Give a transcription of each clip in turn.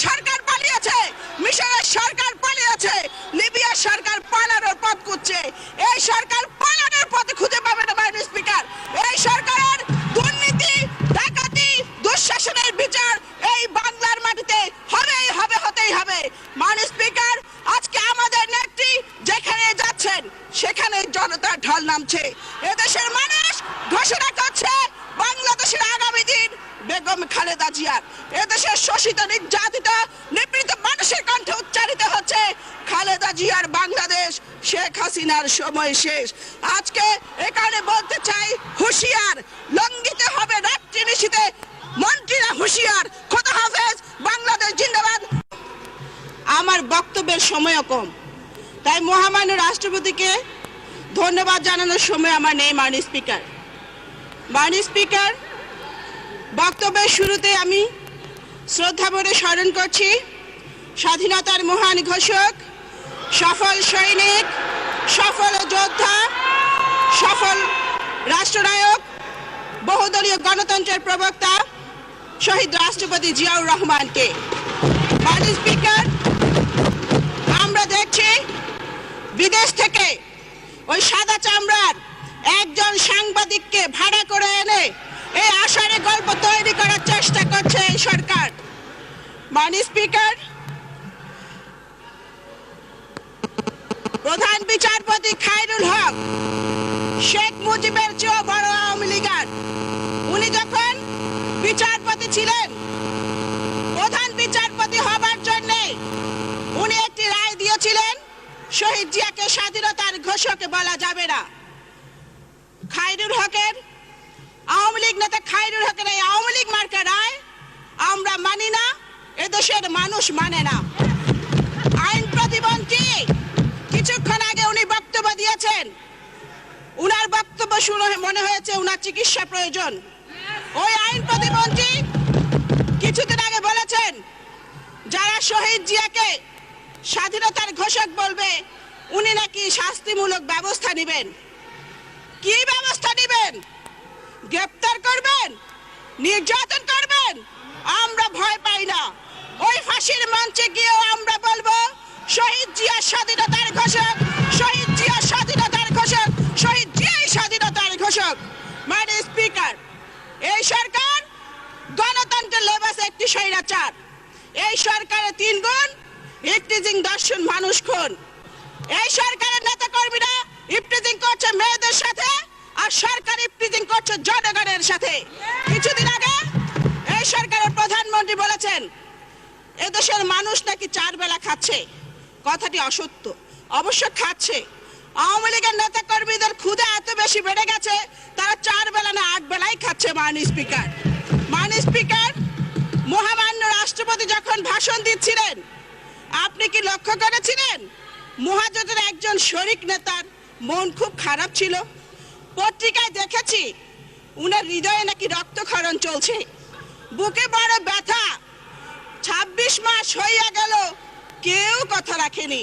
সরকার পালিয়েছে, মিশরের সরকার পালিয়েছে, লিবিয়ার সরকার পালানোর পথ খুঁজছে। এই সরকার পালানোর পথে খুঁজে পাবে না মাননীয় স্পিকার। এই সরকারের দুর্নীতি, ডাকাতি, দুঃশাসনের বিচার এই বাংলার মাটিতে হবেই হবে, হতেই হবে। মাননীয় স্পিকার, আজকে আমাদের নেত্রী যেখানে যাচ্ছেন সেখানে জনতার ঢল নামছে। এদেশের মানুষ ঘোষণা করছে বাংলাদেশের আগামী দিন বেগম খালেদা জিয়ার। এদেশের শোষিত, নির্যাতিত, নিপীড়িত মানুষের কণ্ঠে উচ্চারিত হচ্ছে খালেদা জিয়ার বাংলাদেশ, শেখ হাসিনার সময় শেষ। আজকে এখানে বলতে চাই, হুঁশিয়ার, লঙ্ঘিত হবে রাত্রি নিশীথে মন্ত্রীরা হুঁশিয়ার। খোদা হাফেজ, বাংলাদেশ জিন্দাবাদ। আমার বক্তব্যের সময়ও কম, তাই মহামান্য রাষ্ট্রপতিকে ধন্যবাদ জানানোর সময় আমার নেই। মাননীয় স্পিকার, মাননীয় স্পিকার, বক্তব্যের শুরুতে আমি শ্রদ্ধা ভরে স্মরণ করছি স্বাধীনতার মহান ঘোষক, সফল সৈনিক, সফল যোদ্ধা, সফল রাষ্ট্রনায়ক, বহুদলীয় গণতন্ত্রের প্রবক্তা শহীদ রাষ্ট্রপতি জিয়াউর রহমানকে। মাননীয় স্পিকার, আমরা দেখছি বিদেশ থেকে ওই সাদা চামড়ার একজন সাংবাদিককে ভাড়া করে এনে এই আষাঢ়ে গল্প তৈরি করার চেষ্টা করছে এই সরকার। মাননীয় স্পিকার, প্রধান বিচারপতি খায়রুল হক শেখ মুজিবের চেয়েও বড় আওয়ামী লীগার। উনি যখন বিচারপতি ছিলেন, প্রধান বিচারপতি হবার জন্য উনি একটি রায় দিয়েছিলেন শহীদ জিয়াকে স্বাধীনতার ঘোষক বলা যাবে না। খায়রুল হকের, আওয়ামী লীগ নেতা খায়রুল হকের এই আওয়ামী লীগ মার্কা রায় আমরা মানি না, এদেশের মানুষ মানে না। আইন প্রতিমন্ত্রী কিছুক্ষণ আগে উনি বক্তব্য দিয়েছেন, উনার বক্তব্য শুনে মনে হয়েছে উনার চিকিৎসা প্রয়োজন। ওই আইন প্রতিমন্ত্রী কিছুদিন আগে বলেছেন যারা শহীদ জিয়াকে স্বাধীনতার ঘোষক বলবে উনি নাকি শাস্তিমূলক ব্যবস্থা নেবেন। কি ব্যবস্থা নেবেন? গ্রেপ্তার করবেন, নির্যাতন করবেন? আমরা ভয় পাই না। ওই ফাঁসির মঞ্চে গিয়েও আমরা বলবো শহীদ জিয়া স্বাধীনতার ঘোষক, শহীদ জিয়া স্বাধীনতার ঘোষক, শহীদ জিয়াই স্বাধীনতার ঘোষক। মাননীয় স্পিকার, এই সরকার গণতন্ত্রের লেবাসে একটি স্বৈরাচার। এই সরকারের 3 গুণ: ইফটিজিং, দর্শন, মানুষ খুন। এই সরকারের নেতা কর্মীরা ইফটিজিং করছে মেয়েদের সাথে, আর সরকার ইফটিজিং করছে জনগণের সাথে। কিছুদিন আগে এই সরকারের প্রধানমন্ত্রী বলেছেন এদেশের মানুষ নাকি 4 বেলা খাচ্ছে। কথাটি অসত্য। অবশ্য খাচ্ছে। আওয়ামী লীগের নেতা কর্মীদের ক্ষুধা এত বেশি বেড়ে গেছে তারা 4 বেলা না 8 বেলাই খাচ্ছে। মাননীয় স্পিকার, মাননীয় স্পিকার, মহামান্য রাষ্ট্রপতি যখন ভাষণ দিচ্ছিলেন আপনি কি লক্ষ্য করেছিলেন মহাজোটের একজন শরিক নেতার মন খুব খারাপ ছিল? পত্রিকায় দেখেছি উনার হৃদয়ে নাকি রক্তক্ষরণ চলছে, বুকে বড় ব্যথা। 26 মাস হইয়া গেল, কেউ কথা রাখেনি।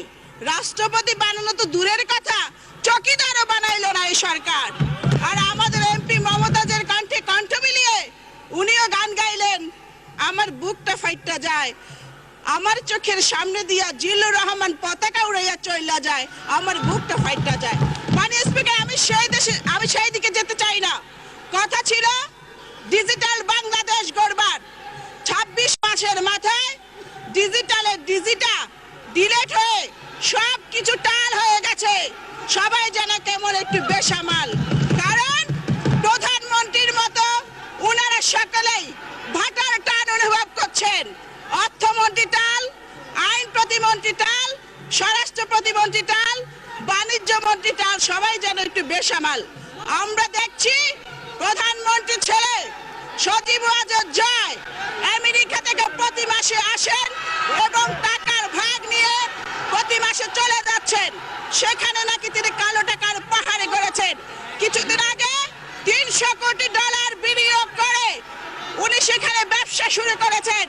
রাষ্ট্রপতি বানানো তো দূরের কথা, চকিদারও বানাইলো না এই সরকার। আর আমাদের এমপি মমতাজের কণ্ঠে কণ্ঠ মিলিয়ে উনিও গান গাইলেন, আমার বুকটা ফাইটটা যায়, আমার চোখের সামনে দিয়া জিল্লুর রহমান পতাকা উড়াইয়া চইলা যায়, আমার বুকটা ফাইটটা যায়। মাননীয় স্পিকার, আমি সেই দিকে যেতে চাই না। কথা ছিল ডিজিটাল বাংলাদেশ গড়বার। 26 মাসের মাথায় ডিজিটালের ডিজিটা ডিলেট হয়ে সব কিছু টাল হয়ে গেছে। সবাই যেন কেমন একটু বেসামাল। কারণ প্রধানমন্ত্রীর মতো উনারা সকলেই ভাটার টান অনুভব করছেন। অর্থমন্ত্রী টাল, আইন প্রতিমন্ত্রী টাল, স্বরাষ্ট্র প্রতিমন্ত্রী টাল, বাণিজ্য মন্ত্রী টাল, সবাই যেন একটু বেসামাল। আমরা দেখছি প্রধানমন্ত্রী ছেলে সজীব ওয়াজেদ জয় আমেরিকা থেকে প্রতি মাসে আসেন এবং টাকার ভাগ নিয়ে প্রতি মাসে চলে যাচ্ছেন। সেখানে নাকি তিনি কালো টাকার পাহাড়ে গড়েছেন। কিছুদিন আগে 300 কোটি ডলার বিনিয়োগ করে উনি সেখানে ব্যবসা শুরু করেছেন।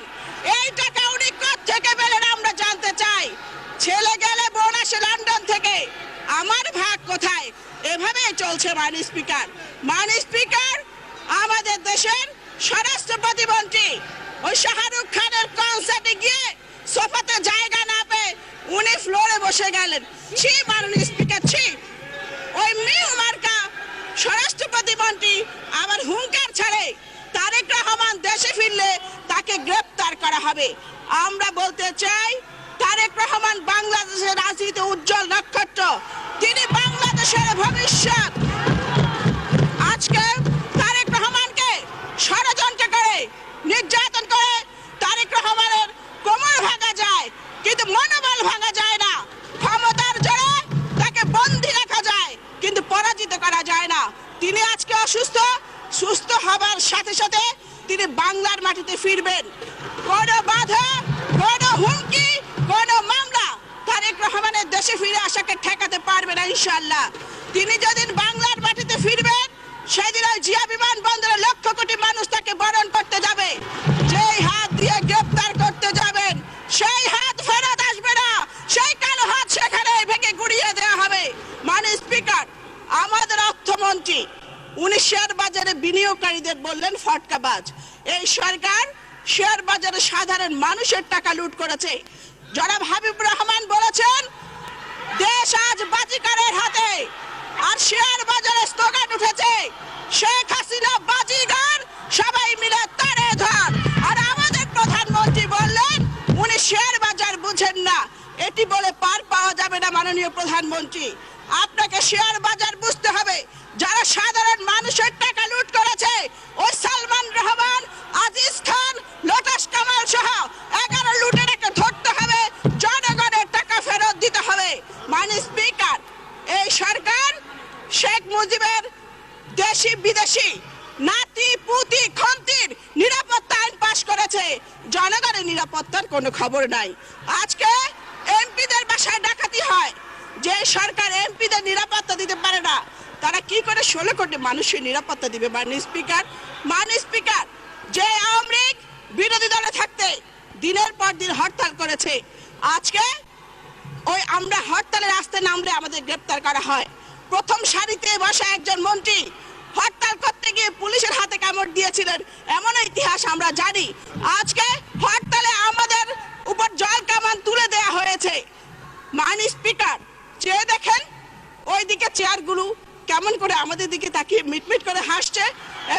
এই টাকা উনি কোত্থেকে পেলেন আমরা জানতে চাই। ছেলে গেলে বোন আসে লন্ডন থেকে, আমার ভাগ কোথায়? এভাবে চলছে। মাননীয় স্পিকার, মাননীয় স্পিকার, আমাদের দেশের স্বরাষ্ট্র প্রতিমন্ত্রী ওই শাহরুখ খানের কনসার্টে গিয়ে বসে গেলেন। ছি মাননীয় স্পিকার, ছি। ওই মিউ মার্কা স্বরাষ্ট্র প্রতিমন্ত্রী আবার হুঙ্কার ছাড়ে তারেক রহমান দেশে ফিরলে তাকে গ্রেপ্তার করা হবে। আমরা বলতে চাই, তারেক রহমান বাংলাদেশের রাজনীতিতে উজ্জ্বল নক্ষত্র, তিনি বাংলাদেশের ভবিষ্যৎ। আজকে তারেক রহমানকে ষড়যন্ত্র করে নির্যাতন করে তারেক রহমানের কোমর ভাঙা যায়, কিন্তু মনোবল ভাঙা যায় না। ক্ষমতার জোরে তাকে বন্দী রাখা যায়, কিন্তু পরাজিত করা যায় না। তিনি আজকে অসুস্থ, সুস্থ হবার সাথে সাথে তিনি বাংলার মাটিতে ফিরবেন। কোনো বাধা, কোনো হুমকি, কোনো মামলা তারেক রহমানের দেশে ফিরে আসাকে ঠেকাতে পারবে না ইনশাআল্লাহ। তিনি যেদিন বাংলার মাটিতে ফিরবেন সেদিন ওই জিয়া বিমানবন্দরে লক্ষ কোটি মানুষ তাকে বরণ করতে যাবে। যেই হাত দিয়ে গ্রেপ্তার করতে যাবেন সেই হাত ফেরত আসবে না, সেই কালো হাত সেখানে ভেঙে গুড়িয়ে দেওয়া হবে। মাননীয় স্পিকার, আমাদের অর্থমন্ত্রী উনি শেয়ার বাজারে বিনিয়োগকারীদের বললেন ফটকাবাজ। এই সরকার শেয়ার বাজারে সাধারণ মানুষের টাকা লুট করেছে। জনাব হাবিবুর রহমান বলেছেন দেশ আজ বাজিকারের হাতে, আর শেয়ার বাজারে স্লোগান উঠেছে শেখ হাসিনা বাজিগার, সবাই মিলে তারে ধর। আর আমাদের প্রধানমন্ত্রী বললেন উনি শেয়ার বাজার বুঝেন না। এটি বলে পার পাওয়া যাবে না মাননীয় প্রধানমন্ত্রী, আপনাকে শেয়ার বাজার বুঝতে হবে। যারা সাধারণ মানুষের টাকা লুট করেছে ওই সালমান রহমান, আজিজ খান, লোটাস কামাল সহ 11 লুটেরাকে ধরতে হবে, জনগণের টাকা ফেরত দিতে হবে। মাননীয় স্পিকার, এই সরকার শেখ মুজিবের দেশি বিদেশি নাতি পুতি খন্তির নিরাপত্তা আইন পাশ করেছে, জনগণের নিরাপত্তার কোনো খবর নাই। আজকে এমপিদের বাসায় ডাকাতি হয়, যে সরকার এমপিদের নিরাপত্তা দিতে পারে না তারা কি করে 16 কোটি মানুষের নিরাপত্তা দিবে? মাননীয় স্পিকার, যে আওয়ামী লীগ বিরোধী দলে থাকতে দিনের পর দিন হরতাল করেছে, আজকে ওই আমরা হরতালের রাস্তায় নামলে আমাদের গ্রেপ্তার করা হয়। প্রথম সারিতে বসা একজন মন্ত্রী হরতাল করতে গিয়ে পুলিশের হাতে কামড় দিয়েছিলেন, এমন ইতিহাস আমরা জানি। আজকে হরতালে আমাদের উপর জল কামান তুলে দেয়া হয়েছে। মাননীয় স্পিকার, চেয়ে দেখেন ওইদিকে চেয়ারগুলো কেমন করে আমাদের দিকে তাকিয়ে মিটমিট করে হাসছে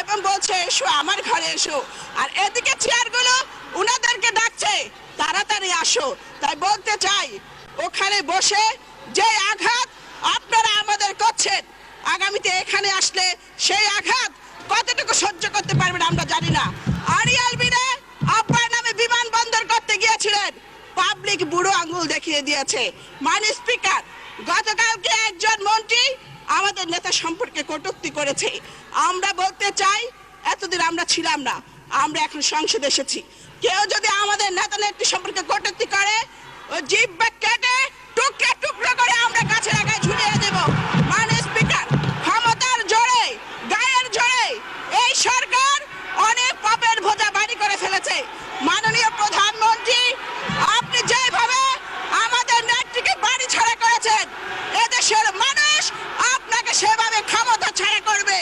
এবং বলছে এসো আমার ঘরে এসো, আর এদিকে চেয়ারগুলো উনাদেরকে ডাকছে তাড়াতাড়ি আসো। তাই বলতে চাই, ওখানে বসে যে আঘাত আপনারা আমাদের করছেন, আগামীতে এখানে আসলে সেই আঘাত কতটুকু সহ্য করতে পারবেন আমরা জানি না। আরিয়াল বিনে আব্বার নামে বিমানবন্দর করতে গিয়েছিলেন, পাবলিক বুড়ো আঙ্গুল দেখিয়ে দিয়েছে। মাননীয় স্পিকার, গতকালকে একজন মন্ত্রী আমাদের নেতা সম্পর্কে কটূক্তি করেছে। আমরা বলতে চাই, এতদিন আমরা ছিলাম না, আমরা এখন সংসদে এসেছি। কেউ যদি আমাদের নেতা নেত্রী সম্পর্কে কটূক্তি করে ও জিহ্বা কেটে টুকরা টুকরা করে আমরা গাছের আগায় ঝুলিয়ে দেব। মাননীয় স্পিকার, ক্ষমতার জোরে, গায়ের জোরে এই সরকার অনেক পাপের বোঝা ভারী করে ফেলেছে। মাননীয় প্রধানমন্ত্রী, আপনি যেভাবে আমাদের নেত্রীকে বাড়ি ছাড়া করেছেন, এদেশের মানুষ আপনাকে সেভাবে ক্ষমতা ছাড়া করবে।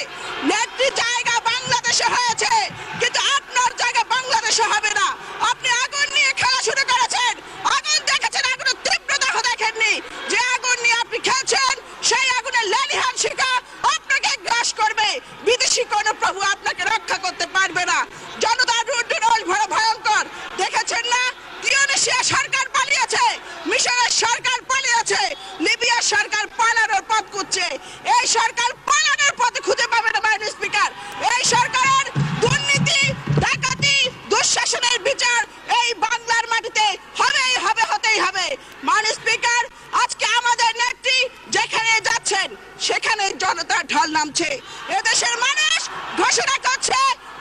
নেত্রী জায়গা বাংলাদেশে হয়েছে, কিন্তু আপনার জায়গা বাংলাদেশে হবে না। আপনি আগুন নিয়ে খেলা শুরু করেছেন, আগুন দেখেছেন, আগুনের তীব্রতা দেখেননি। যে আগুন নিয়ে আপনি খেলছেন সেই আগুনের লেলিহান শিখা আপনাকে গ্রাস করবে। বিদেশি কোন প্রভু আপনাকে রক্ষা করতে পারবে না। জনতার রুদ্ররোল ভয়ঙ্কর, দেখেছেন না? তিউনিসিয়া সরকার পালিয়েছে, মিশরের সরকার পালিয়েছে, লিবিয়ার সরকার পালানোর পথ খুঁজছে। এই সরকার পালানোর পথ খুঁজে পাবে না। মাননীয় স্পিকার, এই সরকারের দুর্নীতি, ডাকাতি, দুঃশাসনের বিচার এই বাংলার মাটিতে হবেই হবে, হতেই হবে। মাননীয় স্পিকার, আজকে আমাদের নেত্রী যেখানে যাচ্ছেন সেখানে জনতার ঢল নামছে। এদেশের মানুষ ঘোষণা করছে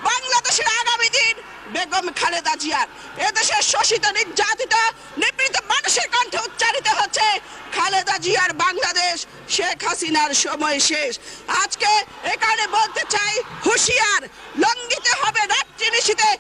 বাংলাদেশের আগামী দিন বেগম খালেদা জিয়ার। এদেশের শোষিত, নির্যাতিত, নিপীড়িত মানুষের কণ্ঠে উচ্চারিত হচ্ছে খালেদা জিয়ার বাংলাদেশ, শেখ হাসিনার সময় শেষ। আজকে এখানে বলতে চাই, হুঁশিয়ার, লঙ্ঘিত হবে রাত্রি নিশীথে